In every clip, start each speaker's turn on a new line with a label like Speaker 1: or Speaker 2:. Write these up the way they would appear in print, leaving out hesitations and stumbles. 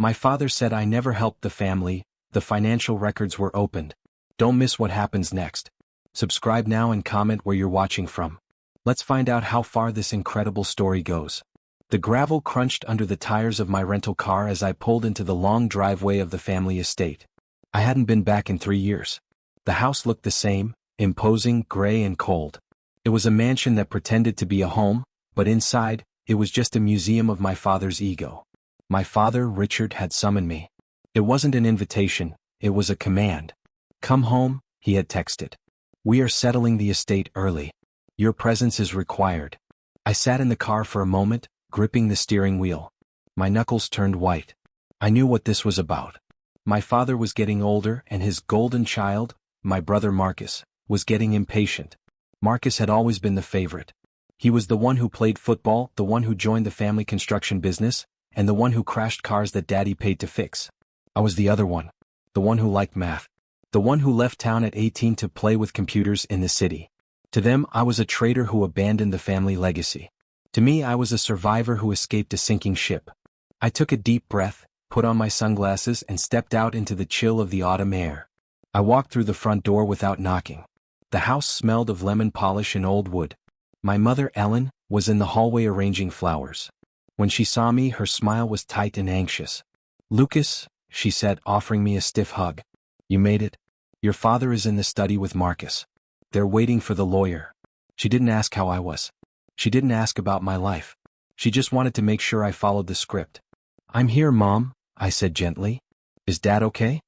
Speaker 1: My father said I never helped the family, the financial records were opened. Don't miss what happens next. Subscribe now and comment where you're watching from. Let's find out how far this incredible story goes. The gravel crunched under the tires of my rental car as I pulled into the long driveway of the family estate. I hadn't been back in 3 years. The house looked the same, imposing, gray and cold. It was a mansion that pretended to be a home, but inside, it was just a museum of my father's ego. My father, Richard, had summoned me. It wasn't an invitation, it was a command. Come home, he had texted. We are settling the estate early. Your presence is required. I sat in the car for a moment, gripping the steering wheel. My knuckles turned white. I knew what this was about. My father was getting older and his golden child, my brother Marcus, was getting impatient. Marcus had always been the favorite. He was the one who played football, the one who joined the family construction business, and the one who crashed cars that Daddy paid to fix. I was the other one. The one who liked math. The one who left town at 18 to play with computers in the city. To them, I was a traitor who abandoned the family legacy. To me, I was a survivor who escaped a sinking ship. I took a deep breath, put on my sunglasses and stepped out into the chill of the autumn air. I walked through the front door without knocking. The house smelled of lemon polish and old wood. My mother, Ellen, was in the hallway arranging flowers. When she saw me, her smile was tight and anxious. "Lucas," she said, offering me a stiff hug. "You made it. Your father is in the study with Marcus. They're waiting for the lawyer." She didn't ask how I was. She didn't ask about my life. She just wanted to make sure I followed the script. "I'm here, Mom," I said gently. "Is Dad okay?"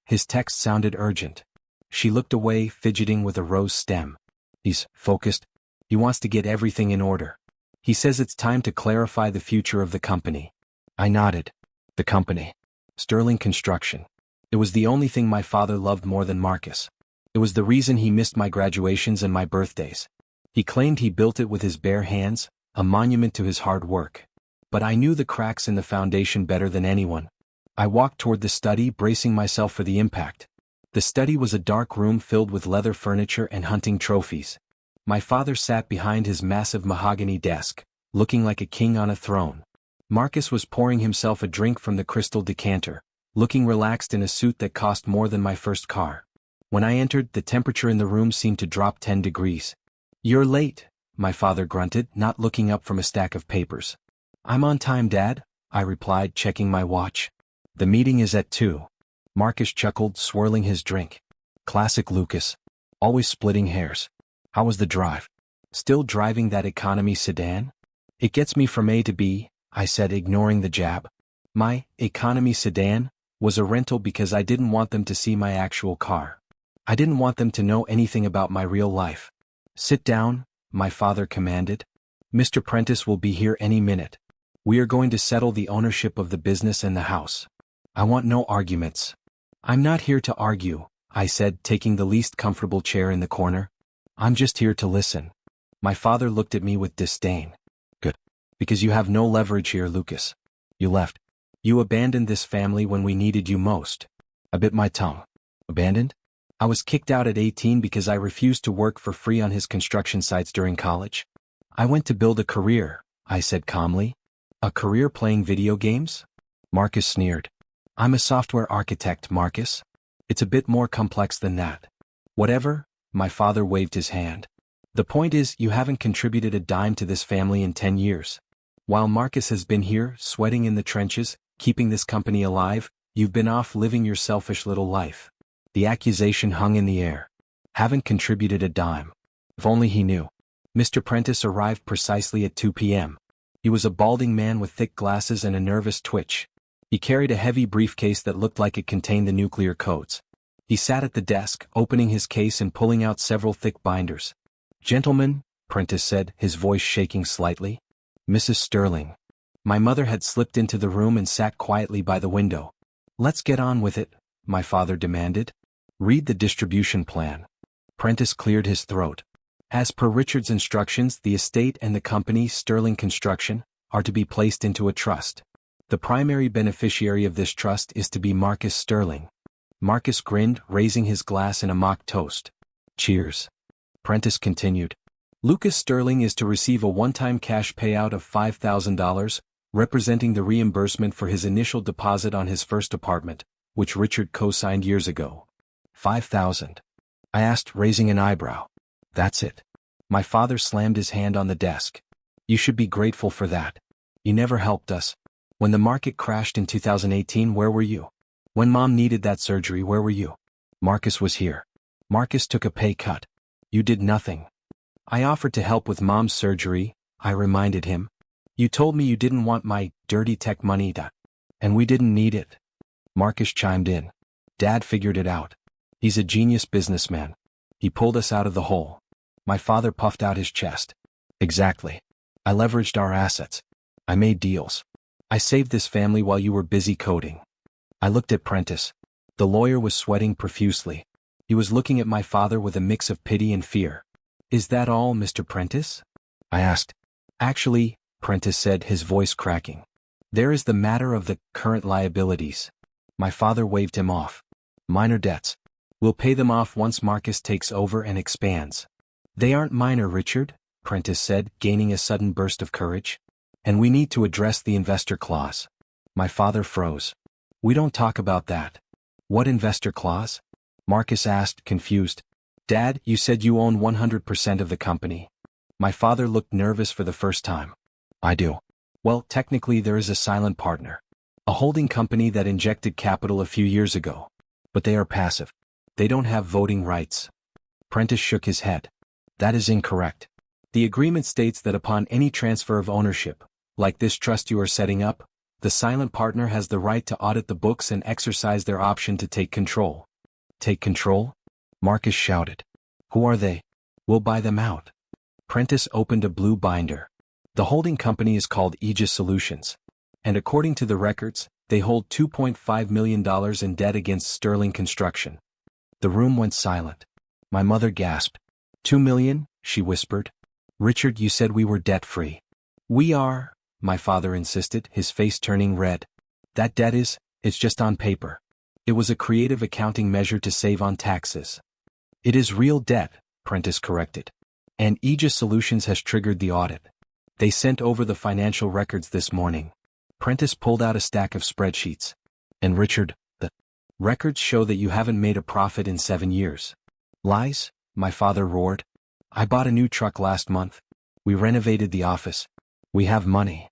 Speaker 1: His text sounded urgent. She looked away, fidgeting with a rose stem. "He's focused. He wants to get everything in order. He says it's time to clarify the future of the company." I nodded. The company. Sterling Construction. It was the only thing my father loved more than Marcus. It was the reason he missed my graduations and my birthdays. He claimed he built it with his bare hands, a monument to his hard work. But I knew the cracks in the foundation better than anyone. I walked toward the study, bracing myself for the impact. The study was a dark room filled with leather furniture and hunting trophies. My father sat behind his massive mahogany desk, looking like a king on a throne. Marcus was pouring himself a drink from the crystal decanter, looking relaxed in a suit that cost more than my first car. When I entered, the temperature in the room seemed to drop 10 degrees. "You're late," my father grunted, not looking up from a stack of papers. "I'm on time, Dad," I replied, checking my watch. "The meeting is at 2. Marcus chuckled, swirling his drink. Classic Lucas. Always splitting hairs. "How was the drive?" "Still driving that economy sedan?" "It gets me from A to B," I said, ignoring the jab. My economy sedan was a rental because I didn't want them to see my actual car. I didn't want them to know anything about my real life. "Sit down," my father commanded. "Mr. Prentice will be here any minute. We are going to settle the ownership of the business and the house. I want no arguments." "I'm not here to argue," I said, taking the least comfortable chair in the corner. "I'm just here to listen." My father looked at me with disdain. "Good. Because you have no leverage here, Lucas. You left. You abandoned this family when we needed you most." I bit my tongue. "Abandoned?" "I was kicked out at 18 because I refused to work for free on his construction sites during college. I went to build a career," I said calmly. "A career playing video games?" Marcus sneered. "I'm a software architect, Marcus. It's a bit more complex than that." "Whatever," my father waved his hand. "The point is, you haven't contributed a dime to this family in 10 years. While Marcus has been here, sweating in the trenches, keeping this company alive, you've been off living your selfish little life." The accusation hung in the air. "Haven't contributed a dime." If only he knew. Mr. Prentice arrived precisely at 2 p.m. He was a balding man with thick glasses and a nervous twitch. He carried a heavy briefcase that looked like it contained the nuclear codes. He sat at the desk, opening his case and pulling out several thick binders. "Gentlemen," Prentice said, his voice shaking slightly. "Mrs. Sterling." My mother had slipped into the room and sat quietly by the window. "Let's get on with it," my father demanded. "Read the distribution plan." Prentice cleared his throat. "As per Richard's instructions, the estate and the company, Sterling Construction, are to be placed into a trust. The primary beneficiary of this trust is to be Marcus Sterling." Marcus grinned, raising his glass in a mock toast. "Cheers." Prentice continued. "Lucas Sterling is to receive a one-time cash payout of $5,000, representing the reimbursement for his initial deposit on his first apartment, which Richard co-signed years ago. 5,000. I asked, raising an eyebrow. That's it. My father slammed his hand on the desk. You should be grateful for that. You never helped us. When the market crashed in 2018, where were you? When Mom needed that surgery, where were you? Marcus was here. Marcus took a pay cut. You did nothing. I offered to help with Mom's surgery, I reminded him. You told me you didn't want my dirty tech money, and we didn't need it. Marcus chimed in. Dad figured it out. He's a genius businessman. He pulled us out of the hole. My father puffed out his chest. Exactly. I leveraged our assets. I made deals. I saved this family while you were busy coding. I looked at Prentice. The lawyer was sweating profusely. He was looking at my father with a mix of pity and fear. Is that all, Mr. Prentice? I asked. Actually, Prentice said, his voice cracking. There is the matter of the current liabilities. My father waved him off. Minor debts. We'll pay them off once Marcus takes over and expands. They aren't minor, Richard, Prentice said, gaining a sudden burst of courage. And we need to address the investor clause. My father froze. We don't talk about that. What investor clause? Marcus asked, confused. Dad, you said you own 100% of the company. My father looked nervous for the first time. I do. Well, technically there is a silent partner. A holding company that injected capital a few years ago. But they are passive. They don't have voting rights. Prentice shook his head. That is incorrect. The agreement states that upon any transfer of ownership, like this trust you are setting up, the silent partner has the right to audit the books and exercise their option to take control. Take control? Marcus shouted. Who are they? We'll buy them out. Prentice opened a blue binder. The holding company is called Aegis Solutions. And according to the records, they hold $2.5 million in debt against Sterling Construction. The room went silent. My mother gasped. 2 million, she whispered. Richard, you said we were debt-free. We are, my father insisted, his face turning red. That debt is, it's just on paper. It was a creative accounting measure to save on taxes. It is real debt, Prentice corrected. And Aegis Solutions has triggered the audit. They sent over the financial records this morning. Prentice pulled out a stack of spreadsheets. And Richard, the records show that you haven't made a profit in 7 years. Lies? My father roared. I bought a new truck last month. We renovated the office. We have money.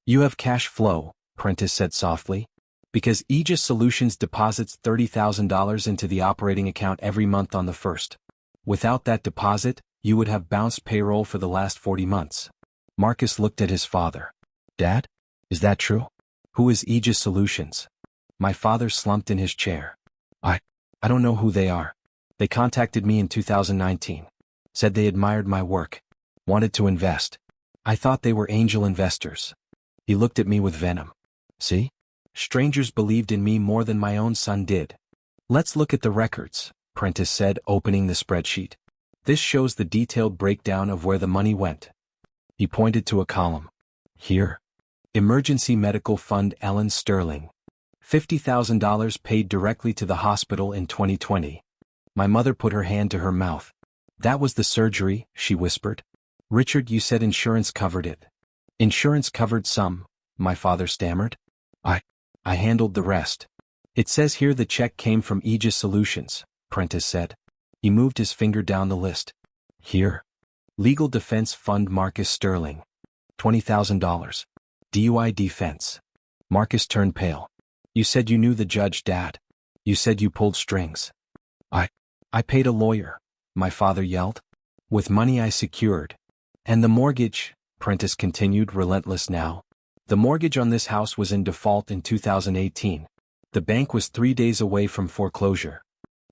Speaker 1: You have cash flow, Prentice said softly. Because Aegis Solutions deposits $30,000 into the operating account every month on the 1st. Without that deposit, you would have bounced payroll for the last 40 months. Marcus looked at his father. Dad? Is that true? Who is Aegis Solutions? My father slumped in his chair. I don't know who they are. They contacted me in 2019. Said they admired my work. Wanted to invest. I thought they were angel investors. He looked at me with venom. See? Strangers believed in me more than my own son did. Let's look at the records, Prentice said, opening the spreadsheet. This shows the detailed breakdown of where the money went. He pointed to a column. Here. Emergency Medical Fund Ellen Sterling. $50,000 paid directly to the hospital in 2020. My mother put her hand to her mouth. That was the surgery, she whispered. Richard, you said insurance covered it. Insurance covered some, my father stammered. I handled the rest. It says here the check came from Aegis Solutions, Prentice said. He moved his finger down the list. Here. Legal Defense Fund Marcus Sterling. $20,000. DUI defense. Marcus turned pale. You said you knew the judge, Dad. You said you pulled strings. I paid a lawyer, my father yelled. With money I secured. And the mortgage, Prentice continued, relentless now. The mortgage on this house was in default in 2018. The bank was 3 days away from foreclosure.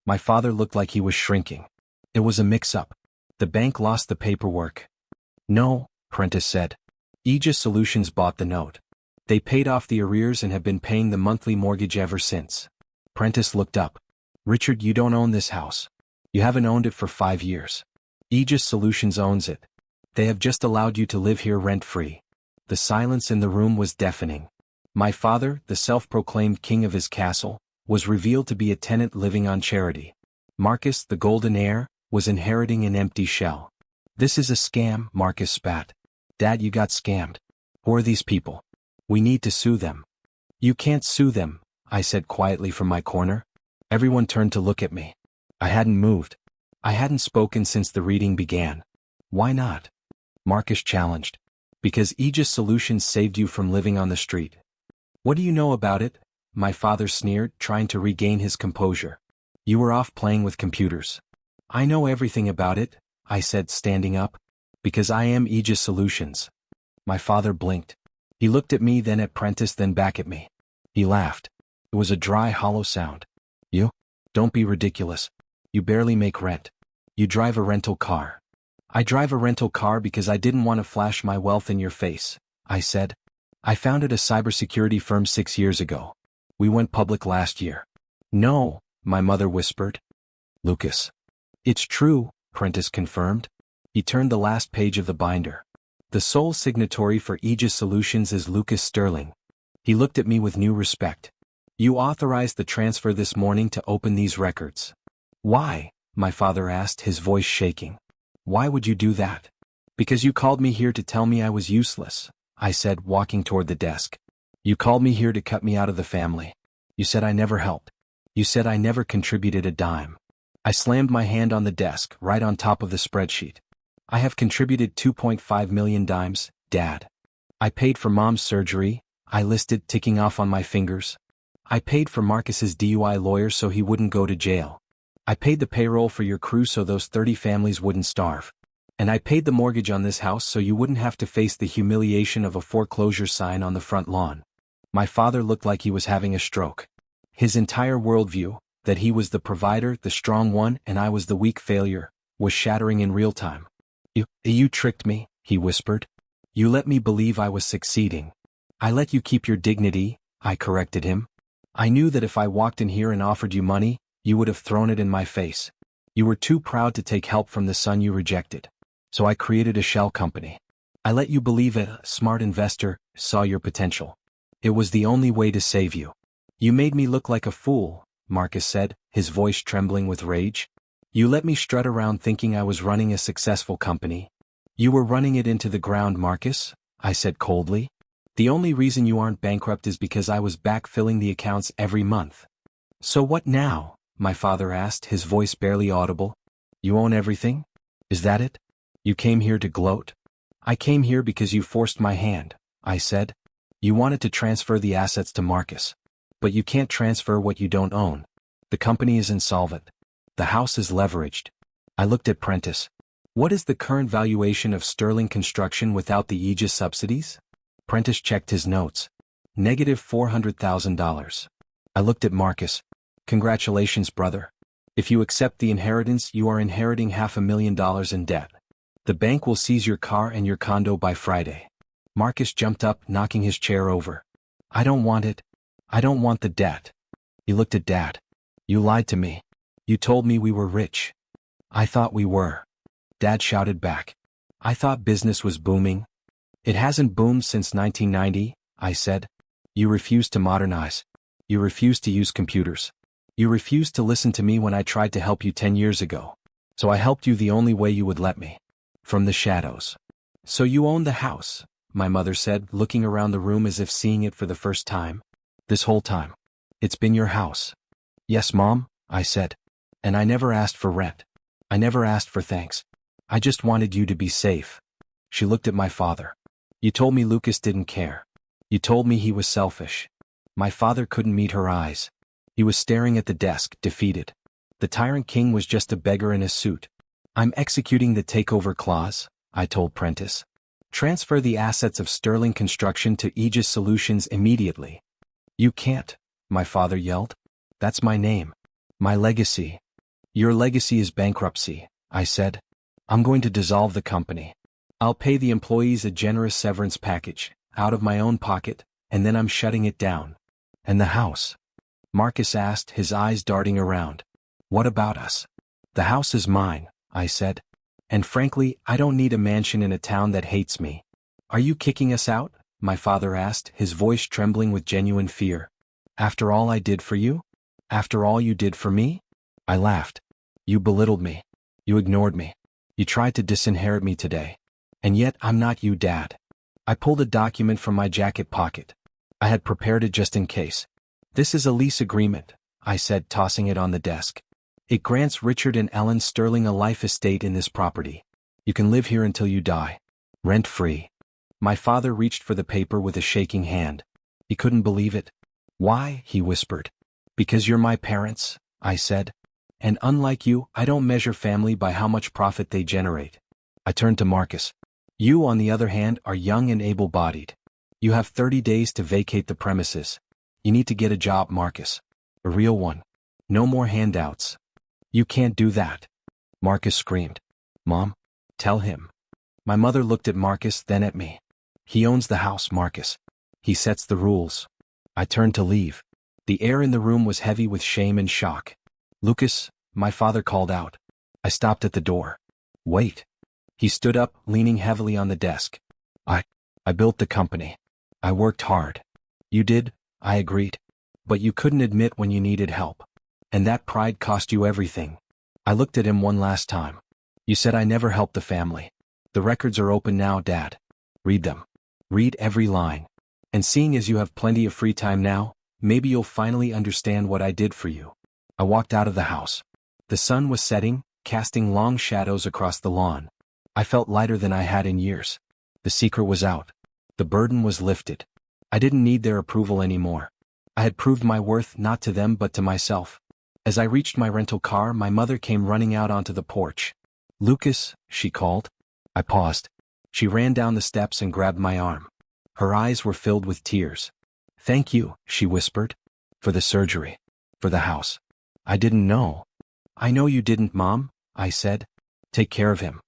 Speaker 1: My father looked like he was shrinking. It was a mix-up. The bank lost the paperwork. No, Prentice said. Aegis Solutions bought the note. They paid off the arrears and have been paying the monthly mortgage ever since. Prentice looked up. Richard, you don't own this house. You haven't owned it for 5 years. Aegis Solutions owns it. They have just allowed you to live here rent-free. The silence in the room was deafening. My father, the self-proclaimed king of his castle, was revealed to be a tenant living on charity. Marcus, the golden heir, was inheriting an empty shell. This is a scam, Marcus spat. Dad, you got scammed. Who are these people? We need to sue them. You can't sue them, I said quietly from my corner. Everyone turned to look at me. I hadn't moved. I hadn't spoken since the reading began. Why not? Marcus challenged. Because Aegis Solutions saved you from living on the street. What do you know about it? My father sneered, trying to regain his composure. You were off playing with computers. I know everything about it, I said, standing up. Because I am Aegis Solutions. My father blinked. He looked at me, then at Prentice, then back at me. He laughed. It was a dry, hollow sound. You? Don't be ridiculous. You barely make rent. You drive a rental car. I drive a rental car because I didn't want to flash my wealth in your face, I said. I founded a cybersecurity firm 6 years ago. We went public last year. No, my mother whispered. Lucas. It's true, Prentice confirmed. He turned the last page of the binder. The sole signatory for Aegis Solutions is Lucas Sterling. He looked at me with new respect. You authorized the transfer this morning to open these records. Why? My father asked, his voice shaking. Why would you do that? Because you called me here to tell me I was useless, I said, walking toward the desk. You called me here to cut me out of the family. You said I never helped. You said I never contributed a dime. I slammed my hand on the desk, right on top of the spreadsheet. I have contributed 2.5 million dimes, Dad. I paid for Mom's surgery, I listed, ticking off on my fingers. I paid for Marcus's DUI lawyer so he wouldn't go to jail. I paid the payroll for your crew so those 30 families wouldn't starve. And I paid the mortgage on this house so you wouldn't have to face the humiliation of a foreclosure sign on the front lawn. My father looked like he was having a stroke. His entire worldview, that he was the provider, the strong one, and I was the weak failure, was shattering in real time. You tricked me, he whispered. You let me believe I was succeeding. I let you keep your dignity, I corrected him. I knew that if I walked in here and offered you money, you would have thrown it in my face. You were too proud to take help from the son you rejected. So I created a shell company. I let you believe a smart investor saw your potential. It was the only way to save you. You made me look like a fool, Marcus said, his voice trembling with rage. You let me strut around thinking I was running a successful company. You were running it into the ground, Marcus, I said coldly. The only reason you aren't bankrupt is because I was backfilling the accounts every month. So what now? My father asked, his voice barely audible. You own everything? Is that it? You came here to gloat? I came here because you forced my hand, I said. You wanted to transfer the assets to Marcus. But you can't transfer what you don't own. The company is insolvent. The house is leveraged. I looked at Prentice. What is the current valuation of Sterling Construction without the Aegis subsidies? Prentice checked his notes. Negative $400,000. I looked at Marcus. Congratulations, brother. If you accept the inheritance, you are inheriting $500,000 in debt. The bank will seize your car and your condo by Friday. Marcus jumped up, knocking his chair over. I don't want it. I don't want the debt. He looked at Dad. You lied to me. You told me we were rich. I thought we were. Dad shouted back. I thought business was booming. It hasn't boomed since 1990, I said. You refused to modernize. You refused to use computers. You refused to listen to me when I tried to help you 10 years ago. So I helped you the only way you would let me. From the shadows. So you own the house, my mother said, looking around the room as if seeing it for the first time. This whole time. It's been your house. Yes, Mom, I said. And I never asked for rent. I never asked for thanks. I just wanted you to be safe. She looked at my father. You told me Lucas didn't care. You told me he was selfish. My father couldn't meet her eyes. He was staring at the desk, defeated. The Tyrant King was just a beggar in a suit. I'm executing the takeover clause, I told Prentice. Transfer the assets of Sterling Construction to Aegis Solutions immediately. You can't, my father yelled. That's my name. My legacy. Your legacy is bankruptcy, I said. I'm going to dissolve the company. I'll pay the employees a generous severance package, out of my own pocket, and then I'm shutting it down. And the house? Marcus asked, his eyes darting around. What about us? The house is mine, I said. And frankly, I don't need a mansion in a town that hates me. Are you kicking us out? My father asked, his voice trembling with genuine fear. After all I did for you? After all you did for me? I laughed. You belittled me. You ignored me. You tried to disinherit me today. And yet I'm not you, Dad. I pulled a document from my jacket pocket, I had prepared it just in case. This is a lease agreement, I said, tossing it on the desk. It grants Richard and Ellen Sterling a life estate in this property. You can live here until you die. Rent-free. My father reached for the paper with a shaking hand. He couldn't believe it. Why? He whispered. Because you're my parents, I said. And unlike you, I don't measure family by how much profit they generate. I turned to Marcus. You, on the other hand, are young and able-bodied. You have 30 days to vacate the premises. You need to get a job, Marcus. A real one. No more handouts. You can't do that. Marcus screamed. Mom, tell him. My mother looked at Marcus, then at me. He owns the house, Marcus. He sets the rules. I turned to leave. The air in the room was heavy with shame and shock. Lucas, my father called out. I stopped at the door. Wait. He stood up, leaning heavily on the desk. I built the company. I worked hard. You did, I agreed. But you couldn't admit when you needed help. And that pride cost you everything. I looked at him one last time. You said I never helped the family. The records are open now, Dad. Read them. Read every line. And seeing as you have plenty of free time now, maybe you'll finally understand what I did for you. I walked out of the house. The sun was setting, casting long shadows across the lawn. I felt lighter than I had in years. The secret was out. The burden was lifted. I didn't need their approval anymore. I had proved my worth not to them but to myself. As I reached my rental car, my mother came running out onto the porch. Lucas, she called. I paused. She ran down the steps and grabbed my arm. Her eyes were filled with tears. Thank you, she whispered. For the surgery. For the house. I didn't know. I know you didn't, Mom, I said. Take care of him.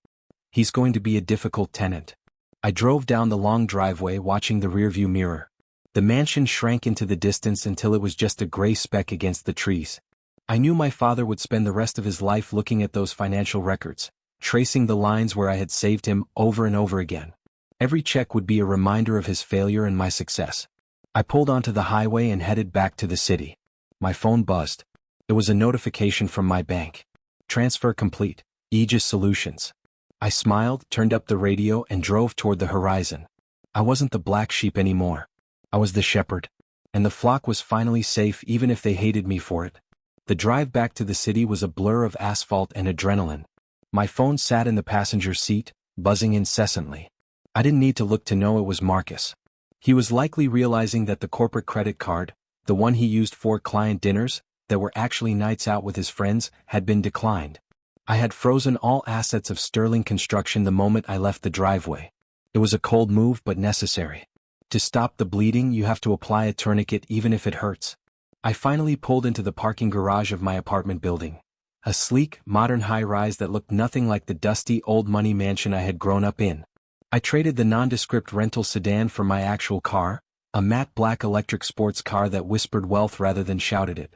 Speaker 1: He's going to be a difficult tenant. I drove down the long driveway, watching the rearview mirror. The mansion shrank into the distance until it was just a gray speck against the trees. I knew my father would spend the rest of his life looking at those financial records, tracing the lines where I had saved him over and over again. Every check would be a reminder of his failure and my success. I pulled onto the highway and headed back to the city. My phone buzzed. It was a notification from my bank. Transfer complete. Aegis Solutions. I smiled, turned up the radio, and drove toward the horizon. I wasn't the black sheep anymore. I was the shepherd. And the flock was finally safe even if they hated me for it. The drive back to the city was a blur of asphalt and adrenaline. My phone sat in the passenger seat, buzzing incessantly. I didn't need to look to know it was Marcus. He was likely realizing that the corporate credit card, the one he used for client dinners, that were actually nights out with his friends, had been declined. I had frozen all assets of Sterling Construction the moment I left the driveway. It was a cold move but necessary. To stop the bleeding, you have to apply a tourniquet even if it hurts. I finally pulled into the parking garage of my apartment building. A sleek, modern high-rise that looked nothing like the dusty, old-money mansion I had grown up in. I traded the nondescript rental sedan for my actual car, a matte black electric sports car that whispered wealth rather than shouted it.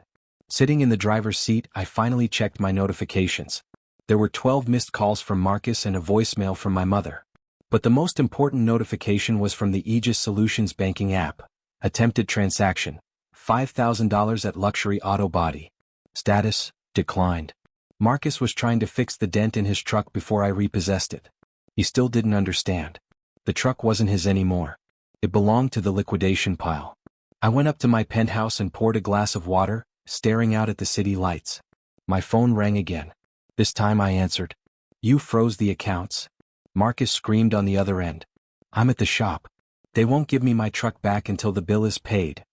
Speaker 1: Sitting in the driver's seat, I finally checked my notifications. There were 12 missed calls from Marcus and a voicemail from my mother. But the most important notification was from the Aegis Solutions banking app. Attempted transaction. $5,000 at Luxury Auto Body. Status, declined. Marcus was trying to fix the dent in his truck before I repossessed it. He still didn't understand. The truck wasn't his anymore. It belonged to the liquidation pile. I went up to my penthouse and poured a glass of water, staring out at the city lights. My phone rang again. This time I answered. You froze the accounts? Marcus screamed on the other end. I'm at the shop. They won't give me my truck back until the bill is paid.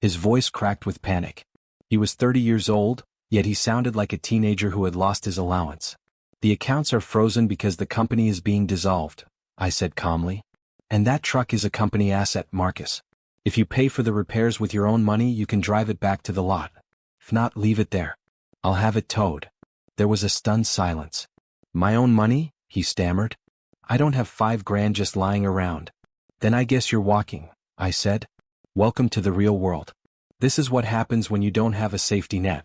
Speaker 1: His voice cracked with panic. He was 30 years old, yet he sounded like a teenager who had lost his allowance. The accounts are frozen because the company is being dissolved, I said calmly. And that truck is a company asset, Marcus. If you pay for the repairs with your own money, you can drive it back to the lot. If not, leave it there. I'll have it towed. There was a stunned silence. My own money? He stammered. I don't have $5,000 just lying around. Then I guess you're walking, I said. Welcome to the real world. This is what happens when you don't have a safety net.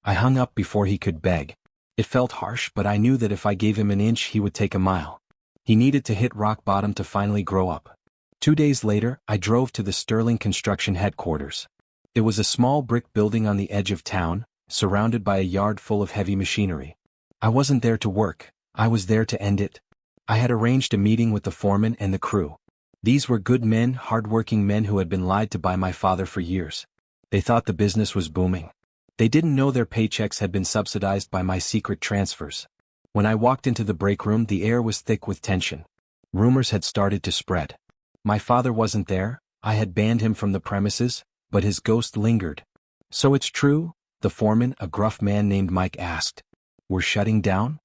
Speaker 1: I hung up before he could beg. It felt harsh, but I knew that if I gave him an inch, he would take a mile. He needed to hit rock bottom to finally grow up. 2 days later, I drove to the Sterling Construction headquarters. It was a small brick building on the edge of town, surrounded by a yard full of heavy machinery. I wasn't there to work, I was there to end it. I had arranged a meeting with the foreman and the crew. These were good men, hard-working men who had been lied to by my father for years. They thought the business was booming. They didn't know their paychecks had been subsidized by my secret transfers. When I walked into the break room, the air was thick with tension. Rumors had started to spread. My father wasn't there, I had banned him from the premises, but his ghost lingered. "So it's true?" the foreman, a gruff man named Mike, asked. "We're shutting down?"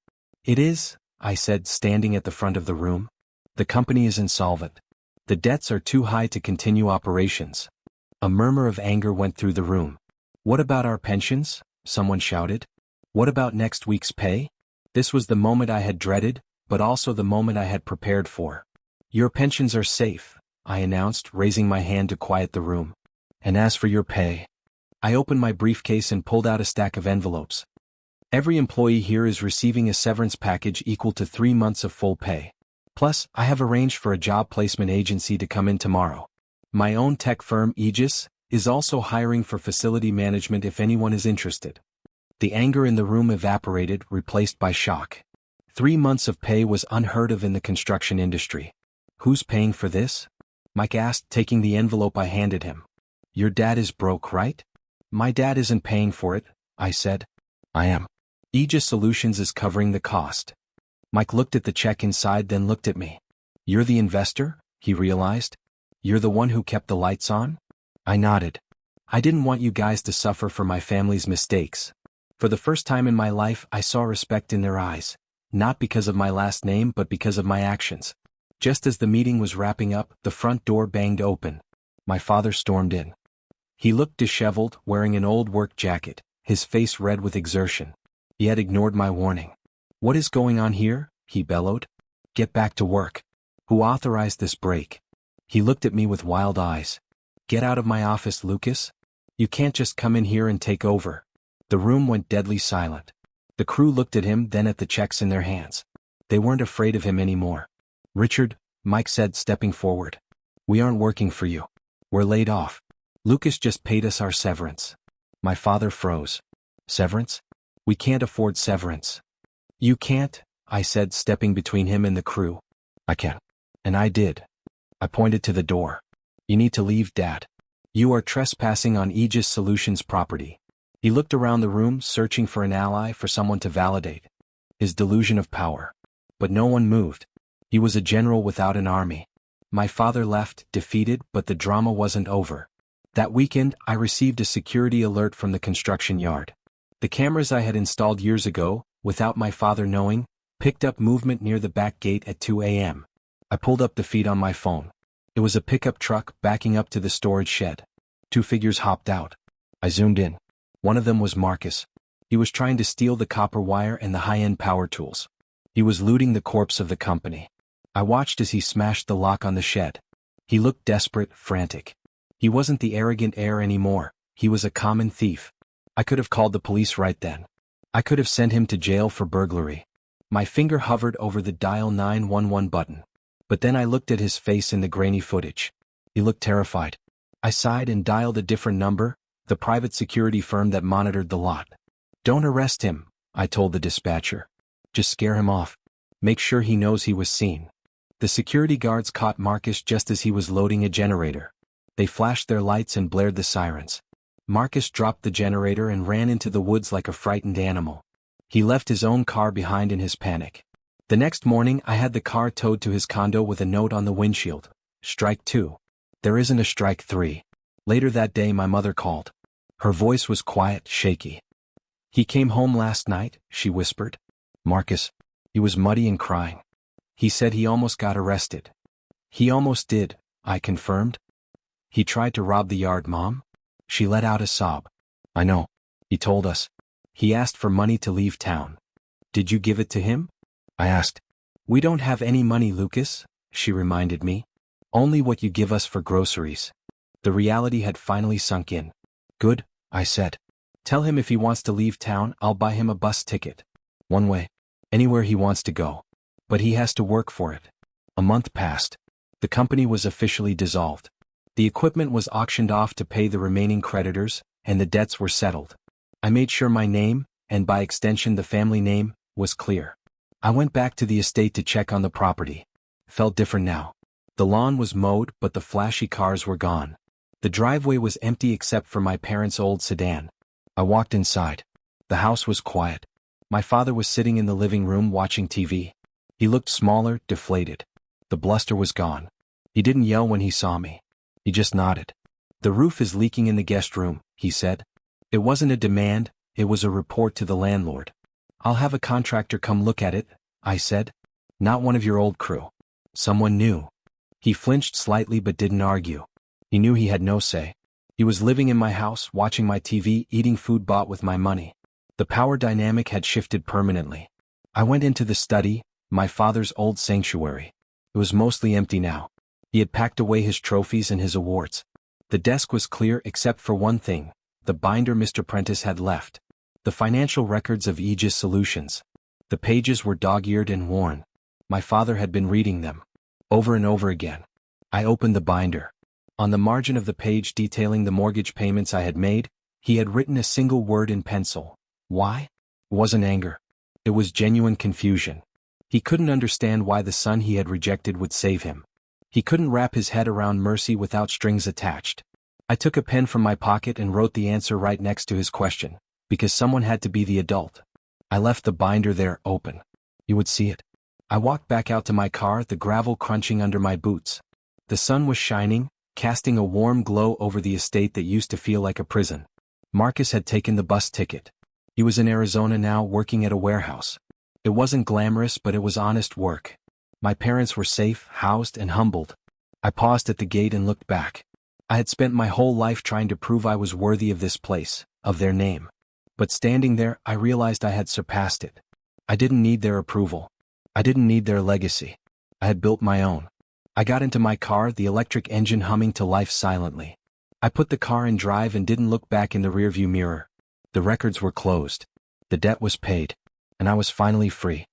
Speaker 1: "It is," I said, standing at the front of the room. "The company is insolvent. The debts are too high to continue operations." A murmur of anger went through the room. "What about our pensions?" someone shouted. "What about next week's pay?" This was the moment I had dreaded, but also the moment I had prepared for. "Your pensions are safe," I announced, raising my hand to quiet the room. "And as for your pay..." I opened my briefcase and pulled out a stack of envelopes. "Every employee here is receiving a severance package equal to 3 months of full pay. Plus, I have arranged for a job placement agency to come in tomorrow. My own tech firm, Aegis, is also hiring for facility management if anyone is interested." The anger in the room evaporated, replaced by shock. 3 months of pay was unheard of in the construction industry. "Who's paying for this?" Mike asked, taking the envelope I handed him. "Your dad is broke, right?" "My dad isn't paying for it," I said. "I am. Aegis Solutions is covering the cost." Mike looked at the check inside, then looked at me. "You're the investor?" he realized. "You're the one who kept the lights on?" I nodded. "I didn't want you guys to suffer for my family's mistakes." For the first time in my life, I saw respect in their eyes, not because of my last name but because of my actions. Just as the meeting was wrapping up, the front door banged open. My father stormed in. He looked disheveled, wearing an old work jacket, his face red with exertion. He had ignored my warning. "What is going on here?" he bellowed. "Get back to work." "Who authorized this break?" He looked at me with wild eyes. "Get out of my office, Lucas. You can't just come in here and take over." The room went deadly silent. The crew looked at him, then at the checks in their hands. They weren't afraid of him anymore. "Richard," Mike said, stepping forward. "We aren't working for you. We're laid off. Lucas just paid us our severance." My father froze. "Severance? We can't afford severance." "You can't," I said, stepping between him and the crew. "I can." And I did. I pointed to the door. "You need to leave, Dad. You are trespassing on Aegis Solutions property." He looked around the room, searching for an ally, for someone to validate his delusion of power. But no one moved. He was a general without an army. My father left, defeated, but the drama wasn't over. That weekend, I received a security alert from the construction yard. The cameras I had installed years ago, without my father knowing, picked up movement near the back gate at 2 a.m. I pulled up the feed on my phone. It was a pickup truck backing up to the storage shed. 2 figures hopped out. I zoomed in. One of them was Marcus. He was trying to steal the copper wire and the high-end power tools. He was looting the corpse of the company. I watched as he smashed the lock on the shed. He looked desperate, frantic. He wasn't the arrogant heir anymore. He was a common thief. I could have called the police right then. I could have sent him to jail for burglary. My finger hovered over the dial 911 button. But then I looked at his face in the grainy footage. He looked terrified. I sighed and dialed a different number, the private security firm that monitored the lot. "Don't arrest him," I told the dispatcher. "Just scare him off. Make sure he knows he was seen." The security guards caught Marcus just as he was loading a generator. They flashed their lights and blared the sirens. Marcus dropped the generator and ran into the woods like a frightened animal. He left his own car behind in his panic. The next morning, I had the car towed to his condo with a note on the windshield. "Strike 2. There isn't a strike 3. Later that day, my mother called. Her voice was quiet, shaky. "He came home last night," she whispered. "Marcus." He was muddy and crying. "He said he almost got arrested." "He almost did," I confirmed. "He tried to rob the yard, Mom." She let out a sob. "I know. He told us. He asked for money to leave town." "Did you give it to him?" I asked. "We don't have any money, Lucas," she reminded me. "Only what you give us for groceries." The reality had finally sunk in. "Good," I said. "Tell him if he wants to leave town, I'll buy him a bus ticket. One way. Anywhere he wants to go. But he has to work for it." A month passed. The company was officially dissolved. The equipment was auctioned off to pay the remaining creditors, and the debts were settled. I made sure my name, and by extension the family name, was clear. I went back to the estate to check on the property. Felt different now. The lawn was mowed, but the flashy cars were gone. The driveway was empty except for my parents' old sedan. I walked inside. The house was quiet. My father was sitting in the living room watching TV. He looked smaller, deflated. The bluster was gone. He didn't yell when he saw me. He just nodded. "The roof is leaking in the guest room," he said. It wasn't a demand, it was a report to the landlord. "I'll have a contractor come look at it," I said. "Not one of your old crew. Someone new." He flinched slightly but didn't argue. He knew he had no say. He was living in my house, watching my TV, eating food bought with my money. The power dynamic had shifted permanently. I went into the study, my father's old sanctuary. It was mostly empty now. He had packed away his trophies and his awards. The desk was clear except for one thing, the binder Mr. Prentice had left. The financial records of Aegis Solutions. The pages were dog-eared and worn. My father had been reading them. Over and over again. I opened the binder. On the margin of the page detailing the mortgage payments I had made, he had written a single word in pencil. Why? It wasn't anger. It was genuine confusion. He couldn't understand why the son he had rejected would save him. He couldn't wrap his head around mercy without strings attached. I took a pen from my pocket and wrote the answer right next to his question, because someone had to be the adult. I left the binder there, open. You would see it. I walked back out to my car, the gravel crunching under my boots. The sun was shining, casting a warm glow over the estate that used to feel like a prison. Marcus had taken the bus ticket. He was in Arizona now, working at a warehouse. It wasn't glamorous, but it was honest work. My parents were safe, housed, and humbled. I paused at the gate and looked back. I had spent my whole life trying to prove I was worthy of this place, of their name. But standing there, I realized I had surpassed it. I didn't need their approval. I didn't need their legacy. I had built my own. I got into my car, the electric engine humming to life silently. I put the car in drive and didn't look back in the rearview mirror. The records were closed. The debt was paid. And I was finally free.